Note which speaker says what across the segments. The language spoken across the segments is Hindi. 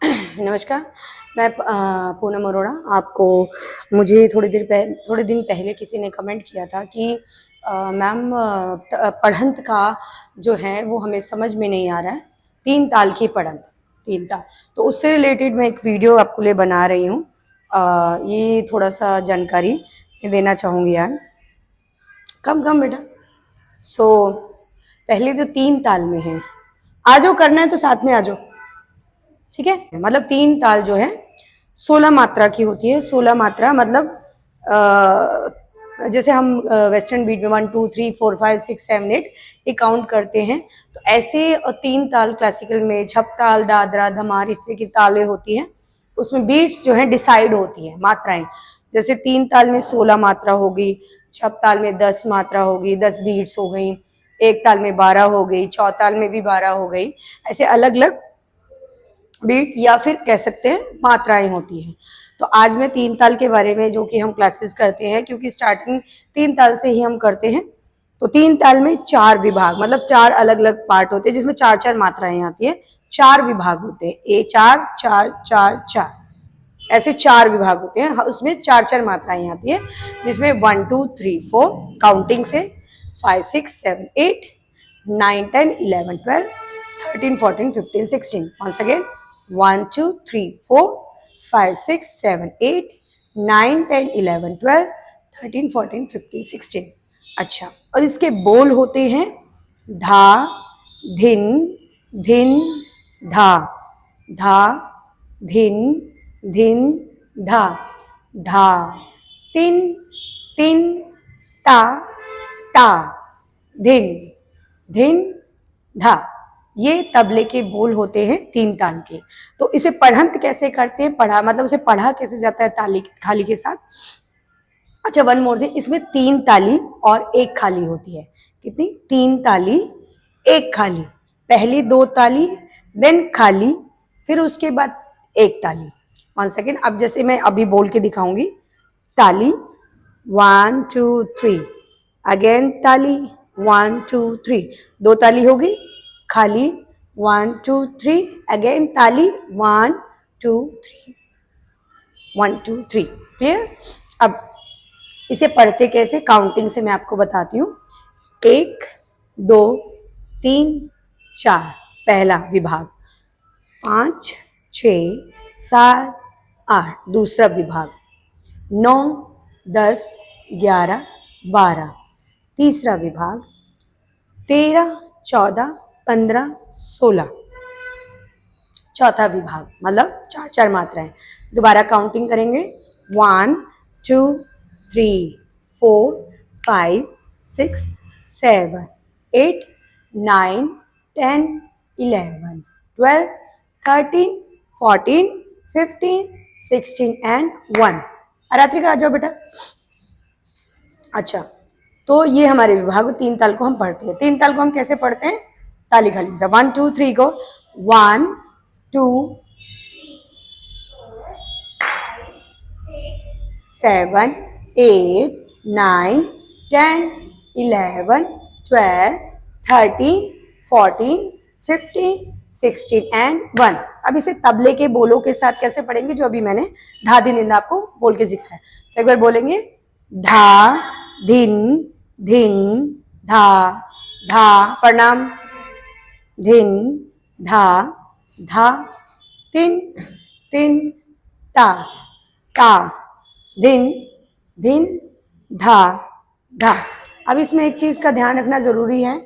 Speaker 1: नमस्कार। मैं पूनम अरोड़ा। आपको मुझे थोड़े दिन पहले किसी ने कमेंट किया था कि मैम पढ़ंत का जो है वो हमें समझ में नहीं आ रहा है, तीन ताल की पढ़ंत, तीन ताल। तो उससे रिलेटेड मैं एक वीडियो आपके लिए बना रही हूँ। ये थोड़ा सा जानकारी मैं देना चाहूँगी यार। कम बेटा। पहले तो तीन ताल में है, आ जाओ, करना है तो साथ में आ जाओ, ठीक है। मतलब तीन ताल जो है 16 मात्रा की होती है। 16 मात्रा मतलब जैसे हम वेस्टर्न बीट में 1 2 3 4 5 6 7 8 ये काउंट करते हैं, तो ऐसे तीन ताल क्लासिकल में झप ताल, दादरा, धमार, इस तरह की तालें होती हैं। उसमें बीट्स जो है डिसाइड होती हैं, मात्राएं। जैसे तीन ताल में 16 मात्रा होगी, झप ताल में 10 मात्रा होगी, 10 बीट्स हो गई, एक ताल में 12 हो गई, चौताल में भी 12 हो गई। ऐसे अलग अलग बीट या फिर कह सकते हैं मात्राएं होती हैं। तो आज मैं तीन ताल के बारे में, जो कि हम क्लासेस करते हैं, क्योंकि स्टार्टिंग तीन ताल से ही हम करते हैं। तो तीन ताल में चार विभाग, मतलब चार अलग अलग पार्ट होते हैं जिसमें चार चार मात्राएं आती है। चार विभाग होते हैं, ए चार चार चार चार, ऐसे चार विभाग होते हैं। उसमें चार चार मात्राएं आती है, जिसमें 1 2 3 4 काउंटिंग से 5 6 7 8 9 10 11 12 13 14 15 16। once again 1 2 3 4 5 6 7 8 9 10 11 12 13 14 15 16। अच्छा, और इसके बोल होते हैं धा, धिन, धिन, धा, धा, धिन, धिन, धा, धा, तिन, तिन, ता, ता, धिन, धिन, धा। ये तबले के बोल होते हैं तीन ताल के। तो इसे पढ़ंत कैसे करते हैं, पढ़ा मतलब उसे पढ़ा कैसे जाता है ताली खाली के साथ। अच्छा, वन मोर थिंग, इसमें तीन ताली और एक खाली होती है। कितनी? तीन ताली, एक खाली। पहली दो ताली, देन खाली, फिर उसके बाद एक ताली। 1 सेकेंड, अब जैसे मैं अभी बोल के दिखाऊंगी। ताली 1 2 3, अगेन ताली 1 2 3, दो ताली हो गई, खाली 1 2 3, अगेन ताली 1 2 3, 1 2 3। क्लियर? अब इसे पढ़ते कैसे, काउंटिंग से मैं आपको बताती हूँ। 1 2 3 4 पहला विभाग, 5 6 7 8 दूसरा विभाग, 9 10 11 12 तीसरा विभाग, 13 14 15 16 चौथा विभाग। मतलब चार चार मात्राएं। दोबारा काउंटिंग करेंगे। 1 2 3 4 5 6 7 8 9 10 11 12 13 14 15 16 एंड 1। आरात्रिका आ जाओ बेटा। अच्छा, तो ये हमारे विभाग तीन ताल को हम पढ़ते हैं। तीन ताल को हम कैसे पढ़ते हैं? ताली खाली से 1 2 3 को 1 2 7 8 9 10 11 12 13 14 15 16 एंड 1। अब इसे तबले के बोलों के साथ कैसे पढ़ेंगे, जो अभी मैंने धा धिन धिन आपको बोल के सिखाया। तो एक बार बोलेंगे, धा धिन धिन धा, धा प्रणाम, धिन धा, धा तिन, तिन ता, ता धिन, धिन धा, धा। अब इसमें एक चीज का ध्यान रखना जरूरी है।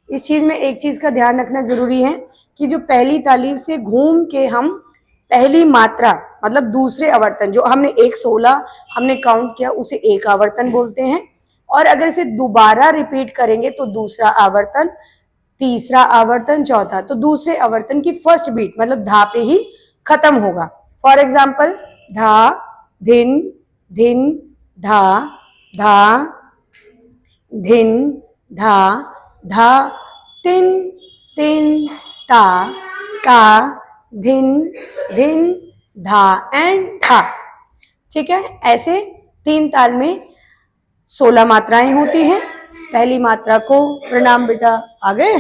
Speaker 1: इस चीज में एक चीज का ध्यान रखना जरूरी है कि जो पहली ताली से घूम के हम पहली मात्रा, मतलब दूसरे आवर्तन, जो हमने 16 हमने काउंट किया, उसे एक आवर्तन बोलते हैं। और अगर इसे दोबारा रिपीट करेंगे तो दूसरा आवर्तन, तीसरा आवर्तन, चौथा। तो दूसरे आवर्तन की फर्स्ट बीट मतलब धा पे ही खत्म होगा। फॉर एग्जाम्पल, धा धिन धिन धा, धा धिन धा, धा तिन, तिन ता, ता धिन, धिन धा एंड धा। ठीक है? ऐसे तीन ताल में 16 मात्राएं होती हैं। पहली मात्रा को प्रणाम बेटा, आ गए?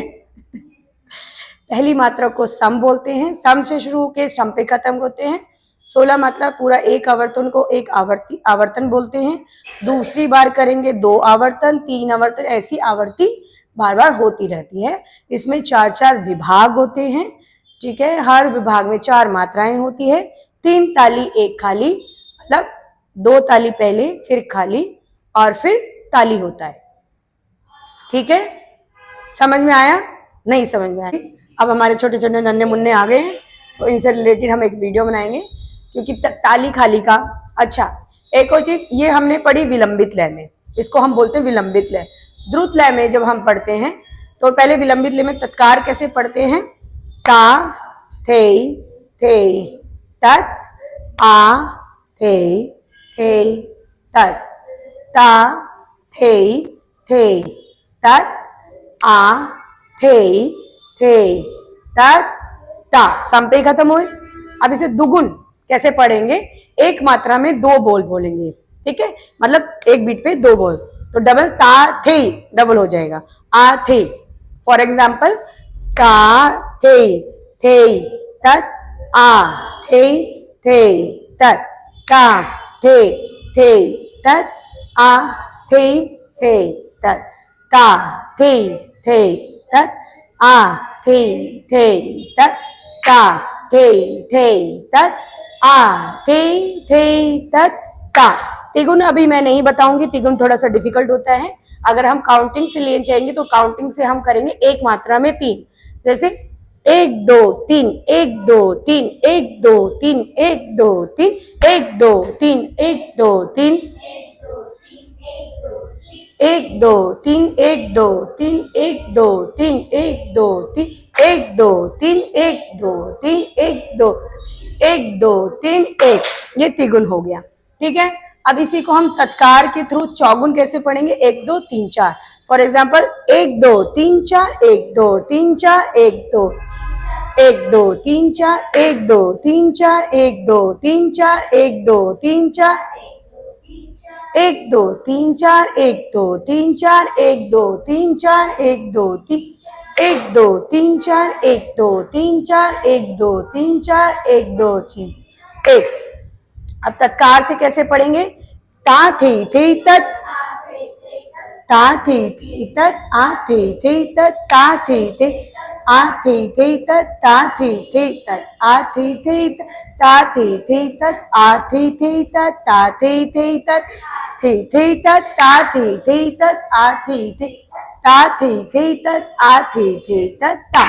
Speaker 1: पहली मात्रा को सम बोलते हैं, सम से शुरू होकर सम पे खत्म होते हैं। 16 मात्रा पूरा एक आवर्तन को एक आवर्तन बोलते हैं। दूसरी बार करेंगे 2 आवर्तन, 3 आवर्तन, ऐसी आवर्ती बार बार होती रहती है। इसमें 4-4 विभाग होते हैं, ठीक है। हर विभाग में 4 मात्राएं होती है, 3 ताली 1 खाली, मतलब 2 ताली पहले फिर खाली और फिर ताली होता है, ठीक है। समझ में आया? नहीं समझ में आया? अब हमारे छोटे छोटे नन्हे मुन्ने आ गए हैं, तो इनसे रिलेटेड हम एक वीडियो बनाएंगे, क्योंकि ताली खाली का। अच्छा, एक और चीज ये हमने पढ़ी विलंबित लय में, इसको हम बोलते हैं विलंबित लय। द्रुत लय में जब हम पढ़ते हैं तो पहले विलंबित लय में तत्कार कैसे पढ़ते हैं? ता थे तत्, आ थे तत्, ता थे तत्, आ थे तत्, ता। सम पे खत्म हुए। अब इसे दुगुन कैसे पढ़ेंगे? एक मात्रा में 2 बोल बोलेंगे, ठीक है, मतलब एक बीट पे 2 बोल, तो डबल ता थे डबल हो जाएगा, आ थे। फॉर एग्जाम्पल, का थे तत्, आ थे तत्, का थे तत्, आ थे तत्, ता थे तत्, आ थे तत्, ता थे तत्, आ थे तत्, ता। तिगुन अभी मैं नहीं बताऊंगी, तिगुन थोड़ा सा डिफिकल्ट होता है। अगर हम काउंटिंग से ले जाएंगे तो काउंटिंग से हम करेंगे एक मात्रा में 3, जैसे 1 2 3 1 2 3 1 2 3 1 2 3 1 2 3 1 2 3 1 2 3 1 2 3 1 2 3 1 2 3 1 2 3 1 2 3 1 2 1 2 3 1, ये तिगुन हो गया, ठीक है। अब इसी को हम तत्कार के थ्रू चौगुन कैसे पढ़ेंगे? 1 2 3 4। For example, 1 2 3 4 1 2 3 4 1 2 1 2 3 4 1 2 3 4 1 2 3 4 1 2 3 4 1 2 3 4 1 2 3 4 1 2 3 4 1 2 3 1 2 3 4 1 2 3 4 1 2 3 4 1 2 3 1। अब तत्कार से कैसे पढ़ेंगे? ता थे तत्, ता थे तत्, आ थे तत्, ता थे आ थे तत्, ता थे तत्, आ थे तत्, ता थे तत्, आ थे तत्, ता थे तत्, तत्, ता थे तत्, आ थे ता थे तत्, आ थे तत्, ता।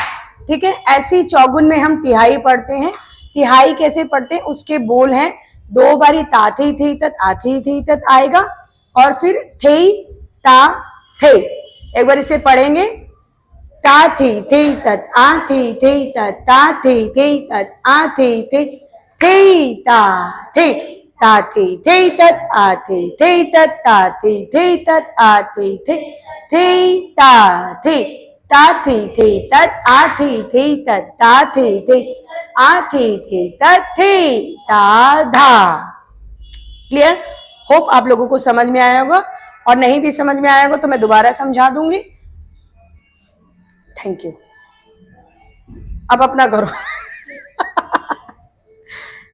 Speaker 1: ठीक है, ऐसी चौगुन में हम तिहाई पढ़ते हैं। तिहाई कैसे पढ़ते हैं? उसके बोल हैं 2 बारी ता थे तत्, आ थे तत् आएगा और फिर थे ता थे। एक बार इसे पढ़ेंगे, ता थे तत्, आ थे तत्, ता थे तत्, आ थे ता थे, ता थे तत्, आ थे तत्, ता थे तत्, आ थे ता थे, ता थे तत्, आ थे तत्, ता थे आ थे तत्, थे ता धा। क्लियर? होप आप लोगों को समझ में आया होगा, और नहीं भी समझ में आया होगा तो मैं दोबारा समझा दूंगी। Thank you. अब अपना करो।